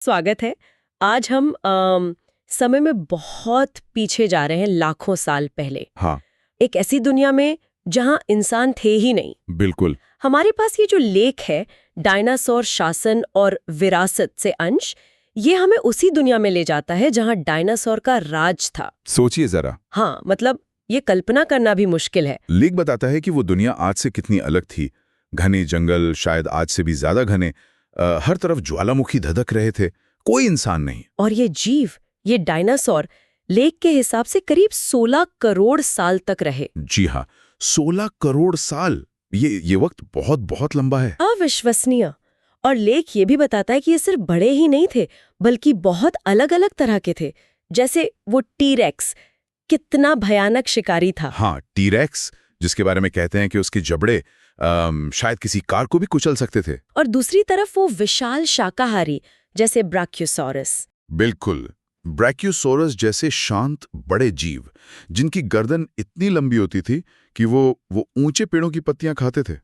स्वागत है। आज हम समय में बहुत पीछे जा रहे हैं, लाखों साल पहले। हाँ, एक ऐसी दुनिया में जहां इंसान थे ही नहीं। बिल्कुल। हमारे पास ये जो लेख है, डायनासोर शासन और विरासत से अंश, ये हमें उसी दुनिया में ले जाता है जहां डायनासोर का राज था। सोचिए जरा। हाँ, मतलब ये कल्पना करना भी मुश्किल है। लेख बताता है कि वो दुनिया आज से कितनी अलग थी। घने जंगल, शायद आज से भी ज्यादा घने। हर तरफ ज्वालामुखी धधक रहे थे। कोई इंसान नहीं। और ये जीव, ये डायनासोर, लेख के हिसाब से करीब 16 करोड़ साल तक रहे। जी हाँ, 16 करोड़ साल। ये वक्त बहुत बहुत लंबा है। अविश्वसनीय। और लेख ये भी बताता है कि ये सिर्फ बड़े ही नहीं थे, बल्कि बहुत अलग अलग तरह के थे। जैसे वो टीरेक्स, कितना भयानक शिकारी था। हाँ, टीरेक्स, जिसके बारे में कहते हैं कि उसके जबड़े शायद किसी कार को भी कुचल सकते थे। और दूसरी तरफ वो विशाल शाकाहारी, जैसे ब्राकियोसॉरस। बिल्कुल, ब्रैकियोसोरस जैसे शांत बड़े जीव, जिनकी गर्दन इतनी लंबी होती थी कि वो ऊंचे पेड़ों की पत्तियां खाते थे।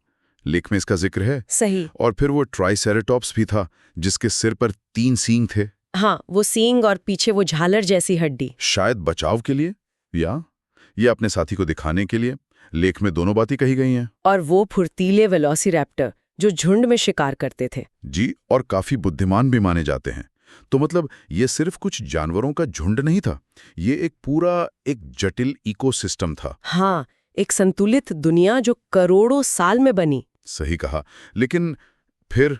लेख में इसका जिक्र है। सही। और फिर वो ट्राइसेरेटॉप्स भी था, जिसके सिर पर 3 सींग थे। हाँ, वो सींग और पीछे वो झालर जैसी हड्डी। शायद बचाव के लिए या अपने साथी को दिखाने के लिए। लेख में दोनों बातें कही गई हैं। और वो फुर्तीले वेलोसिरैप्टर जो झुंड में शिकार करते थे। जी, और काफी बुद्धिमान भी माने जाते हैं। तो मतलब ये सिर्फ कुछ जानवरों का झुंड नहीं था, ये एक जटिल इकोसिस्टम था। हाँ, एक संतुलित दुनिया जो करोड़ों साल में बनी। सही कहा। लेकिन फिर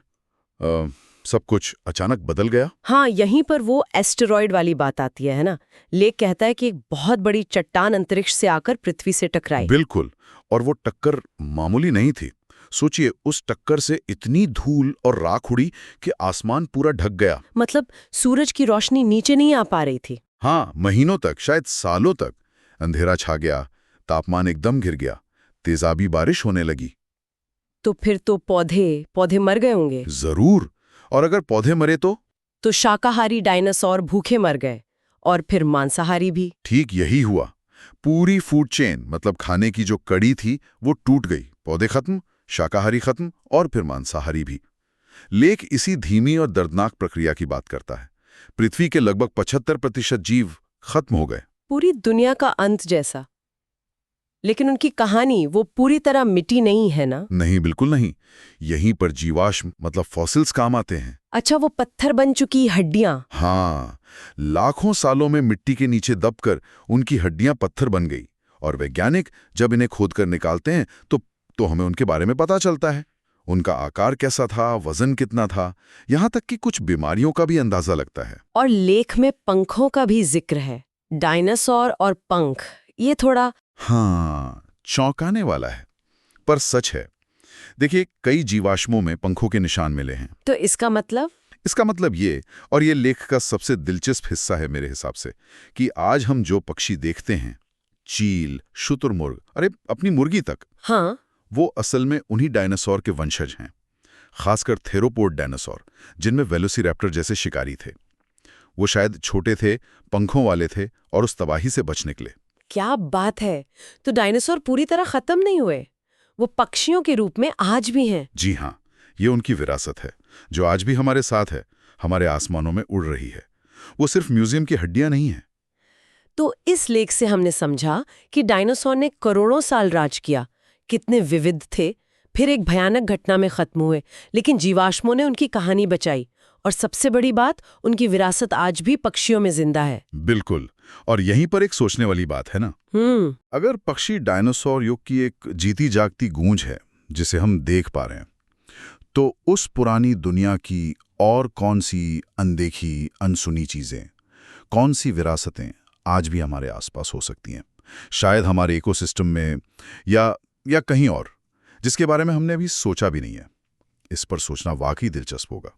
सब कुछ अचानक बदल गया। हाँ, यहीं पर वो एस्टेरॉयड वाली बात आती है ना। लेख कहता है कि एक बहुत बड़ी चट्टान अंतरिक्ष से आकर पृथ्वी से टकराई। बिल्कुल, और वो टक्कर मामूली नहीं थी। सोचिए, उस टक्कर से इतनी धूल और राख उड़ी कि आसमान पूरा ढक गया। मतलब सूरज की रोशनी नीचे नहीं आ पा रही थी। हाँ, महीनों तक, शायद सालों तक अंधेरा छा गया, तापमान एकदम गिर गया, तेजाबी बारिश होने लगी। तो फिर तो पौधे मर गए होंगे। जरूर। और अगर पौधे मरे तो शाकाहारी डायनासोर भूखे मर गए, और फिर मांसाहारी भी। ठीक यही हुआ। पूरी फूड चेन, मतलब खाने की जो कड़ी थी, वो टूट गई। पौधे खत्म, शाकाहारी खत्म, और फिर मांसाहारी भी। लेख इसी धीमी और दर्दनाक प्रक्रिया की बात करता है। पृथ्वी के लगभग 75% जीव खत्म हो गए। पूरी दुनिया का अंत जैसा। लेकिन उनकी कहानी वो पूरी तरह मिटी नहीं है ना। नहीं, बिल्कुल नहीं। यहीं पर जीवाश्म, मतलब फॉसिल्स काम आते हैं। अच्छा, वो पत्थर बन चुकी हड्डियां। हाँ, लाखों सालों में मिट्टी के नीचे दबकर उनकी हड्डियां पत्थर बन गई। और वैज्ञानिक जब इन्हें खोदकर निकालते हैं तो हमें उनके बारे में पता चलता है। उनका आकार कैसा था, वजन कितना था, यहाँ तक कि कुछ बीमारियों का भी अंदाजा लगता है। और लेख में पंखों का भी जिक्र है। डायनासोर और पंख, ये थोड़ा हाँ, चौंकाने वाला है, पर सच है। देखिए, कई जीवाश्मों में पंखों के निशान मिले हैं। तो इसका मतलब ये, और ये लेख का सबसे दिलचस्प हिस्सा है मेरे हिसाब से, कि आज हम जो पक्षी देखते हैं, चील, शुतुरमुर्ग, अरे अपनी मुर्गी तक, हाँ, वो असल में उन्हीं डायनासोर के वंशज हैं। खासकर थेरोपोड डायनासोर, जिनमें वेलोसिरैप्टर जैसे शिकारी थे। वो शायद छोटे थे, पंखों वाले थे, और उस तबाही से बच निकले। क्या बात है। तो डायनासोर पूरी तरह खत्म नहीं हुए, वो पक्षियों के रूप में आज भी हैं। जी हाँ, ये उनकी विरासत है, जो आज भी हमारे साथ है, हमारे आसमानों में उड़ रही है। वो सिर्फ म्यूजियम की हड्डियां नहीं हैं। तो इस लेख से हमने समझा कि डायनासोर ने करोड़ों साल राज किया, कितने विविध थे, फिर एक भयानक घटना में खत्म हुए, लेकिन जीवाश्मों ने उनकी कहानी बचाई। और सबसे बड़ी बात, उनकी विरासत आज भी पक्षियों में जिंदा है। बिल्कुल। और यहीं पर एक सोचने वाली बात है ना। अगर पक्षी डायनासोर युग की एक जीती जागती गूंज है, जिसे हम देख पा रहे हैं, तो उस पुरानी दुनिया की और कौन सी अनदेखी, अनसुनी चीजें, कौन सी विरासतें आज भी हमारे आसपास हो सकती हैं, शायद हमारे इकोसिस्टम में या कहीं और, जिसके बारे में हमने अभी सोचा भी नहीं है। इस पर सोचना वाकई दिलचस्प होगा।